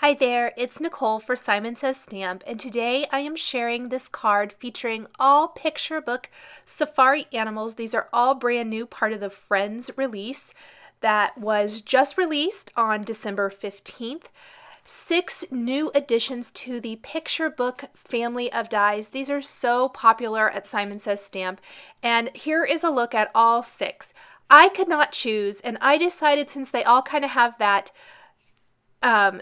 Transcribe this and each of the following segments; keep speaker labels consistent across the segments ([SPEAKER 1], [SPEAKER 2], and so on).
[SPEAKER 1] Hi there, it's Nicole for Simon Says Stamp, and today I am sharing this card featuring all picture book safari animals. These are all brand new, part of the Friends release that was just released on December 15th. 6 new additions to the picture book family of dies. These are so popular at Simon Says Stamp, and here is a look at all 6. I could not choose, and I decided since they all kind of have that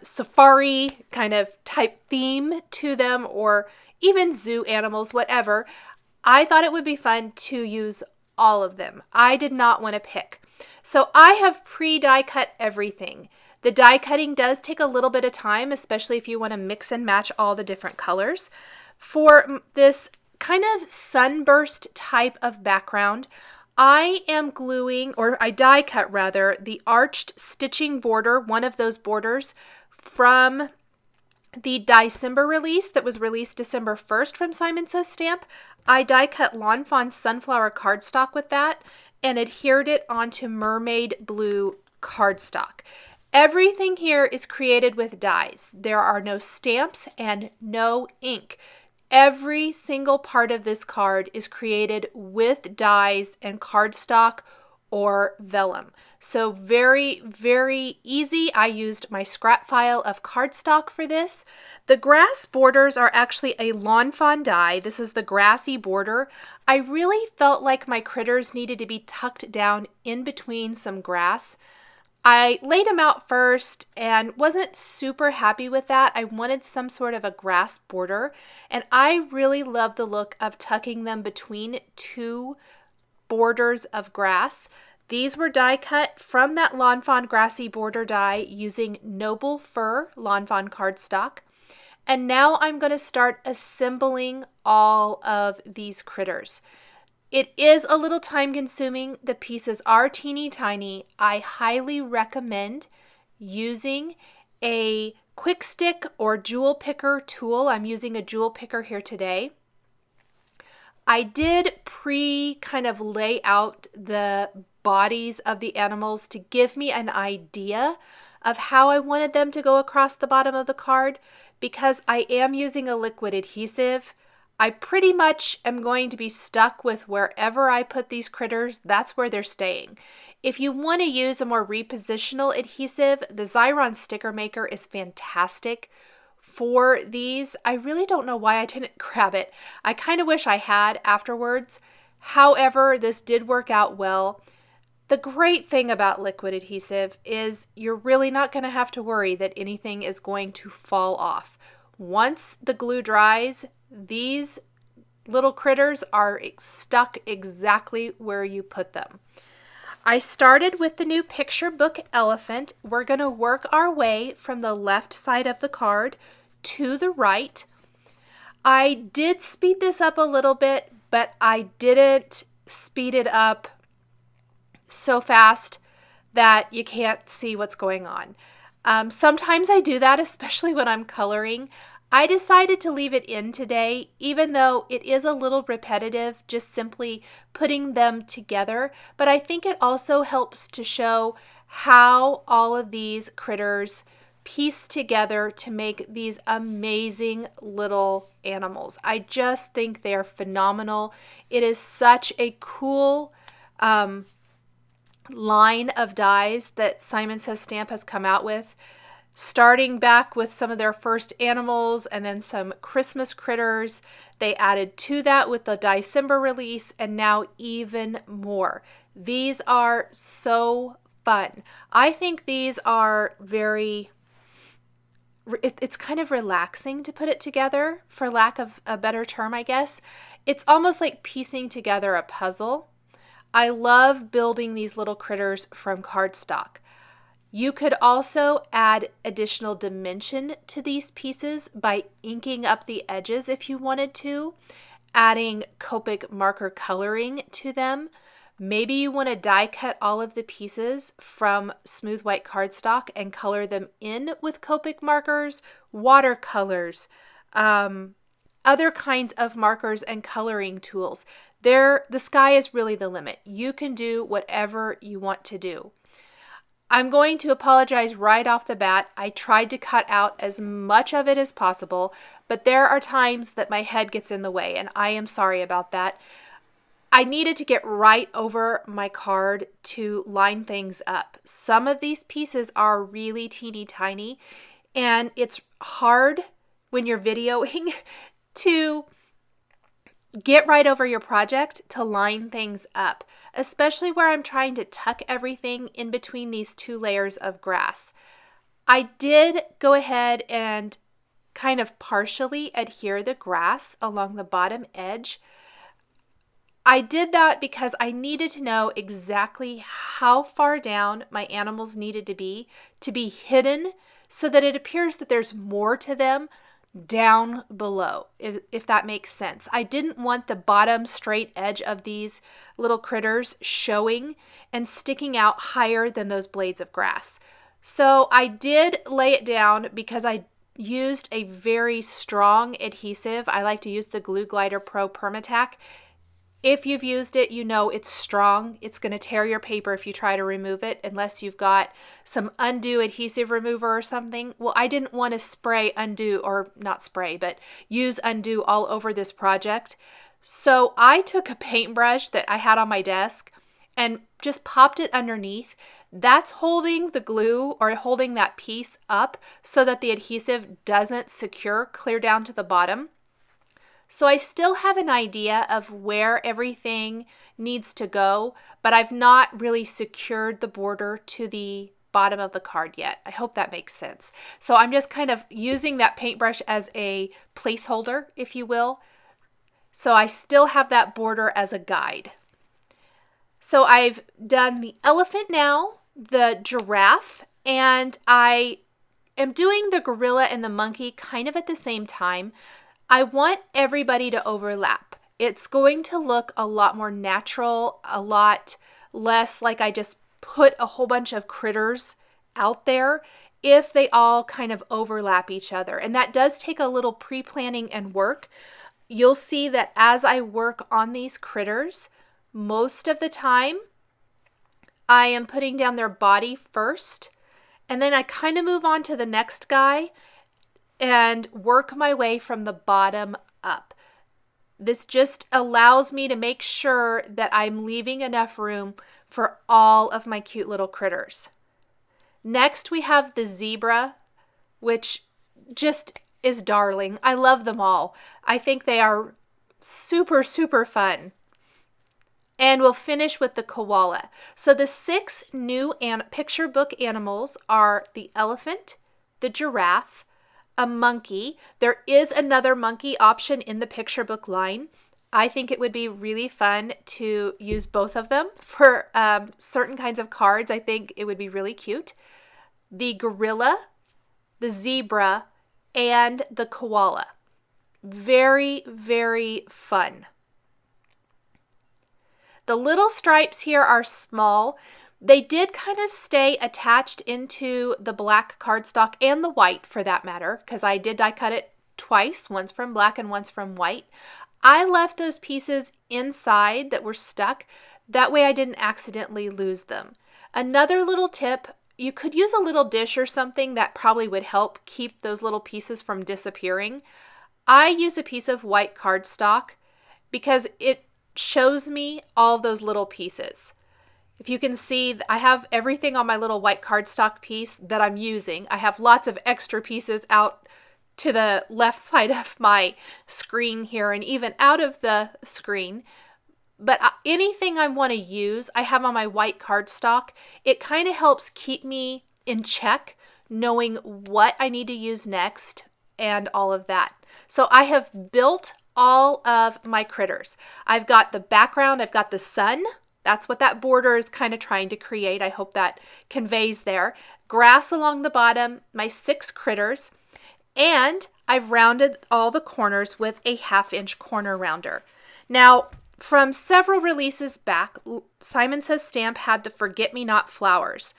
[SPEAKER 1] safari kind of type theme to them, or even zoo animals, whatever, I thought it would be fun to use all of them. I did not want to pick. So I have pre-die cut everything. The die cutting does take a little bit of time, especially if you want to mix and match all the different colors. For this kind of sunburst type of background, I am gluing, or I die cut rather, the arched stitching border, one of those borders from the Diecember release that was released December 1st from Simon Says Stamp. I die cut Lawn Fawn Sunflower cardstock with that and adhered it onto Mermaid Blue cardstock. Everything here is created with dies. There are no stamps and no ink. Every single part of this card is created with dies and cardstock or vellum. So very, very easy. I used my scrap file of cardstock for this. The grass borders are actually a Lawn Fawn die. This is the grassy border. I really felt like my critters needed to be tucked down in between some grass. I laid them out first and wasn't super happy with that. I wanted some sort of a grass border, and I really love the look of tucking them between 2 borders of grass. These were die cut from that Lawn Fawn grassy border die using Noble Fur Lawn Fawn cardstock. And now I'm going to start assembling all of these critters. It is a little time consuming. The pieces are teeny tiny. I highly recommend using a quick stick or jewel picker tool. I'm using a jewel picker here today. I did kind of lay out the bodies of the animals to give me an idea of how I wanted them to go across the bottom of the card. Because I am using a liquid adhesive, I pretty much am going to be stuck with wherever I put these critters, that's where they're staying. If you want to use a more repositional adhesive, the Xyron Sticker Maker is fantastic for these. I really don't know why I didn't grab it. I kind of wish I had afterwards. However, this did work out well. The great thing about liquid adhesive is you're really not going to have to worry that anything is going to fall off. Once the glue dries, these little critters are stuck exactly where you put them. I started with the new picture book elephant. We're going to work our way from the left side of the card to the right. I did speed this up a little bit, but I didn't speed it up so fast that you can't see what's going on. Sometimes I do that, especially when I'm coloring. I decided to leave it in today, even though it is a little repetitive, just simply putting them together. But I think it also helps to show how all of these critters piece together to make these amazing little animals. I just think they're phenomenal. It is such a cool line of dies that Simon Says Stamp has come out with, starting back with some of their first animals and then some Christmas critters. They added to that with the Diecember release, and now even more. These are so fun. I think these are it's kind of relaxing to put it together, for lack of a better term, I guess. It's almost like piecing together a puzzle. I love building these little critters from cardstock. You could also add additional dimension to these pieces by inking up the edges if you wanted to, adding Copic marker coloring to them. Maybe you want to die cut all of the pieces from smooth white cardstock and color them in with Copic markers, watercolors, other kinds of markers and coloring tools. The sky is really the limit. You can do whatever you want to do. I'm going to apologize right off the bat. I tried to cut out as much of it as possible, but there are times that my head gets in the way, and I am sorry about that. I needed to get right over my card to line things up. Some of these pieces are really teeny tiny, and it's hard when you're videoing to get right over your project to line things up, especially where I'm trying to tuck everything in between these two layers of grass. I did go ahead and kind of partially adhere the grass along the bottom edge. I did that because I needed to know exactly how far down my animals needed to be hidden so that it appears that there's more to them down below, if that makes sense. I didn't want the bottom straight edge of these little critters showing and sticking out higher than those blades of grass. So I did lay it down because I used a very strong adhesive. I like to use the Glue Glider Pro Permatac. If you've used it, you know it's strong. It's going to tear your paper if you try to remove it, unless you've got some undo adhesive remover or something. Well, I didn't want to spray undo, or not spray, but use undo all over this project. So I took a paintbrush that I had on my desk and just popped it underneath. That's holding the glue or holding that piece up so that the adhesive doesn't secure clear down to the bottom. So I still have an idea of where everything needs to go, but I've not really secured the border to the bottom of the card yet. I hope that makes sense. So I'm just kind of using that paintbrush as a placeholder, if you will. So I still have that border as a guide. So I've done the elephant now, the giraffe, and I am doing the gorilla and the monkey kind of at the same time. I want everybody to overlap. It's going to look a lot more natural, a lot less like I just put a whole bunch of critters out there if they all kind of overlap each other. And that does take a little pre-planning and work. You'll see that as I work on these critters, most of the time I am putting down their body first, and then I kind of move on to the next guy and work my way from the bottom up. This just allows me to make sure that I'm leaving enough room for all of my cute little critters. Next, we have the zebra, which just is darling. I love them all. I think they are super, super fun. And we'll finish with the koala. So the 6 new picture book animals are the elephant, the giraffe, a monkey. There is another monkey option in the picture book line. I think it would be really fun to use both of them for certain kinds of cards. I think it would be really cute. The gorilla, the zebra, and the koala. Very, very fun. The little stripes here are small. They did kind of stay attached into the black cardstock and the white for that matter, because I did die cut it twice, once from black and once from white. I left those pieces inside that were stuck. That way I didn't accidentally lose them. Another little tip, you could use a little dish or something that probably would help keep those little pieces from disappearing. I use a piece of white cardstock because it shows me all those little pieces. If you can see, I have everything on my little white cardstock piece that I'm using. I have lots of extra pieces out to the left side of my screen here and even out of the screen. But anything I want to use, I have on my white cardstock. It kind of helps keep me in check, knowing what I need to use next and all of that. So I have built all of my critters. I've got the background, I've got the sun. That's what that border is kind of trying to create. I hope that conveys there. Grass along the bottom, my 6 critters, and I've rounded all the corners with a 1/2-inch corner rounder. Now, from several releases back, Simon Says Stamp had the Forget-Me-Not flowers.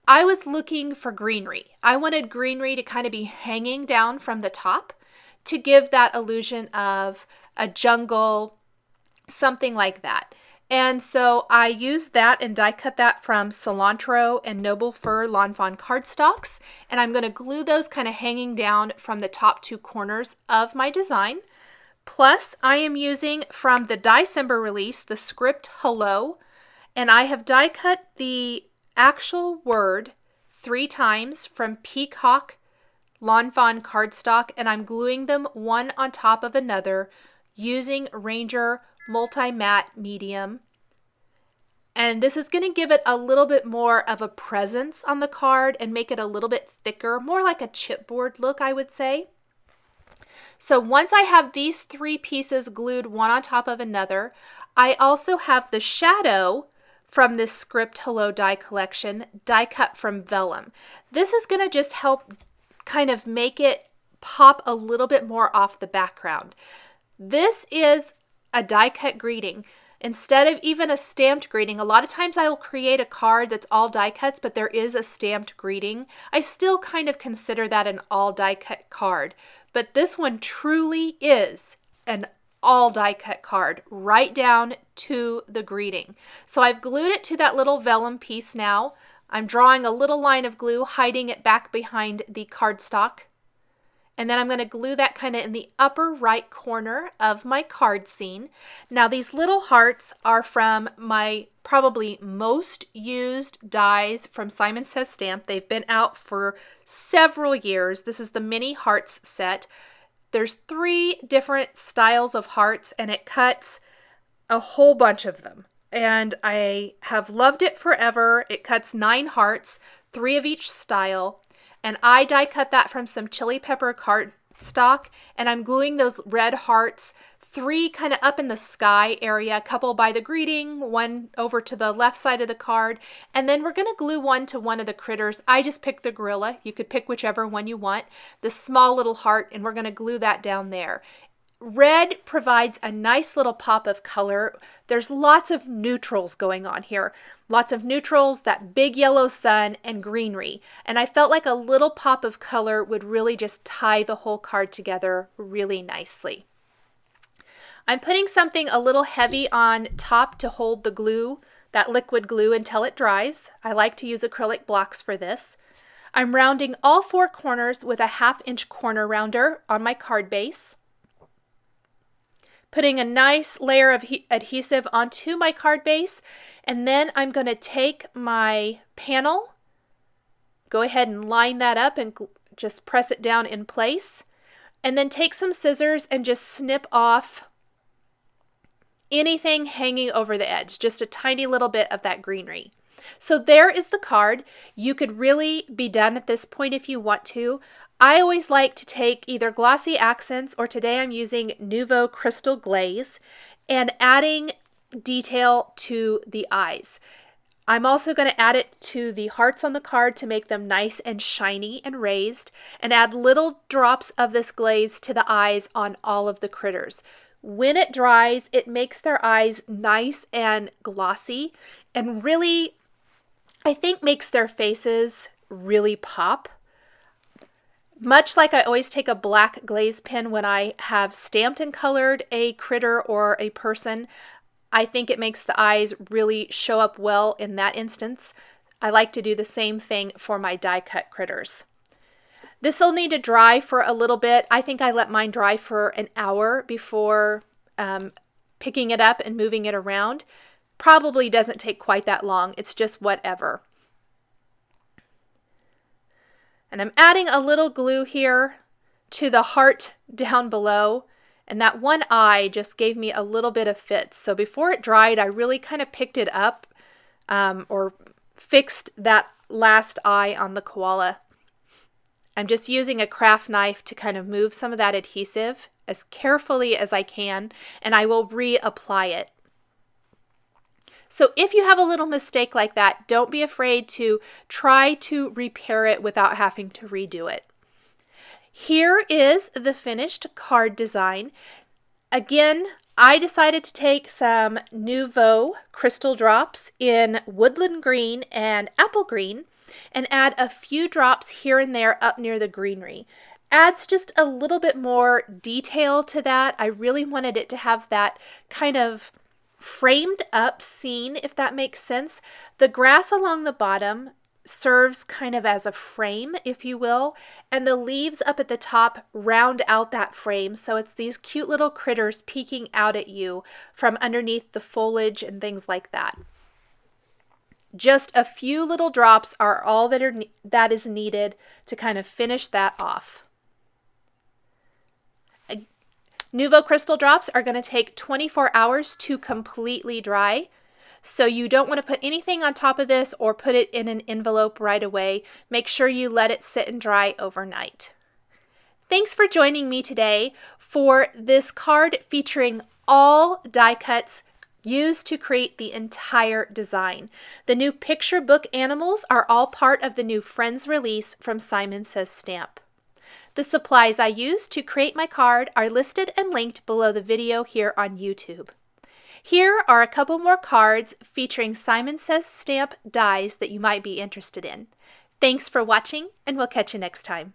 [SPEAKER 1] I was looking for greenery. I wanted greenery to kind of be hanging down from the top to give that illusion of a jungle, something like that. And so I used that and die cut that from Cilantro and Noble Fur Lawn Fawn cardstocks. And I'm going to glue those kind of hanging down from the top two corners of my design. Plus, I am using from the Diecember release, the script Hello. And I have die cut the actual word 3 times from Peacock Lawn Fawn cardstock. And I'm gluing them one on top of another using Ranger Multi-Matte Medium. And this is going to give it a little bit more of a presence on the card and make it a little bit thicker, more like a chipboard look, I would say. So once I have these 3 pieces glued one on top of another, I also have the shadow from this Script Hello die collection, die cut from vellum. This is going to just help kind of make it pop a little bit more off the background. This is a die cut greeting. Instead of even a stamped greeting, a lot of times I will create a card that's all die cuts, but there is a stamped greeting. I still kind of consider that an all die cut card, but this one truly is an all die cut card, right down to the greeting. So I've glued it to that little vellum piece now. I'm drawing a little line of glue, hiding it back behind the cardstock. And then I'm going to glue that kind of in the upper right corner of my card scene. Now these little hearts are from my probably most used dies from Simon Says Stamp. They've been out for several years. This is the mini hearts set. There's 3 different styles of hearts and it cuts a whole bunch of them. And I have loved it forever. It cuts 9 hearts, 3 of each style. And I die cut that from some chili pepper cardstock, and I'm gluing those red hearts, 3 kind of up in the sky area, a couple by the greeting, 1 over to the left side of the card, and then we're going to glue 1 to one of the critters. I just picked the gorilla. You could pick whichever one you want, the small little heart, and we're going to glue that down there. Red provides a nice little pop of color. There's lots of neutrals going on here. Lots of neutrals, that big yellow sun, and greenery. And I felt like a little pop of color would really just tie the whole card together really nicely. I'm putting something a little heavy on top to hold the glue, that liquid glue, until it dries. I like to use acrylic blocks for this. I'm rounding all 4 corners with a 1/2 inch corner rounder on my card base. Putting a nice layer of adhesive onto my card base, and then I'm going to take my panel, go ahead and line that up and just press it down in place, and then take some scissors and just snip off anything hanging over the edge, just a tiny little bit of that greenery. So there is the card. You could really be done at this point if you want to. I always like to take either glossy accents, or today I'm using Nouveau Crystal Glaze, and adding detail to the eyes. I'm also going to add it to the hearts on the card to make them nice and shiny and raised, and add little drops of this glaze to the eyes on all of the critters. When it dries, it makes their eyes nice and glossy, and really, I think, makes their faces really pop. Much like I always take a black glaze pen when I have stamped and colored a critter or a person, I think it makes the eyes really show up well in that instance. I like to do the same thing for my die cut critters. This will need to dry for a little bit. I think I let mine dry for an hour before picking it up and moving it around. Probably doesn't take quite that long. It's just whatever. And I'm adding a little glue here to the heart down below, and that one eye just gave me a little bit of fits. So before it dried, I really kind of picked it up or fixed that last eye on the koala. I'm just using a craft knife to kind of move some of that adhesive as carefully as I can, and I will reapply it. So if you have a little mistake like that, don't be afraid to try to repair it without having to redo it. Here is the finished card design. Again, I decided to take some Nouveau crystal drops in woodland green and apple green and add a few drops here and there up near the greenery. Adds just a little bit more detail to that. I really wanted it to have that kind of framed up scene, if that makes sense. The grass along the bottom serves kind of as a frame, if you will, and the leaves up at the top round out that frame, so it's these cute little critters peeking out at you from underneath the foliage and things like that. Just a few little drops are all that is needed to kind of finish that off. Nuvo crystal drops are going to take 24 hours to completely dry. So you don't want to put anything on top of this or put it in an envelope right away. Make sure you let it sit and dry overnight. Thanks for joining me today for this card featuring all die cuts used to create the entire design. The new picture book animals are all part of the new Friends release from Simon Says Stamp. The supplies I used to create my card are listed and linked below the video here on YouTube. Here are a couple more cards featuring Simon Says Stamp dies that you might be interested in. Thanks for watching, and we'll catch you next time.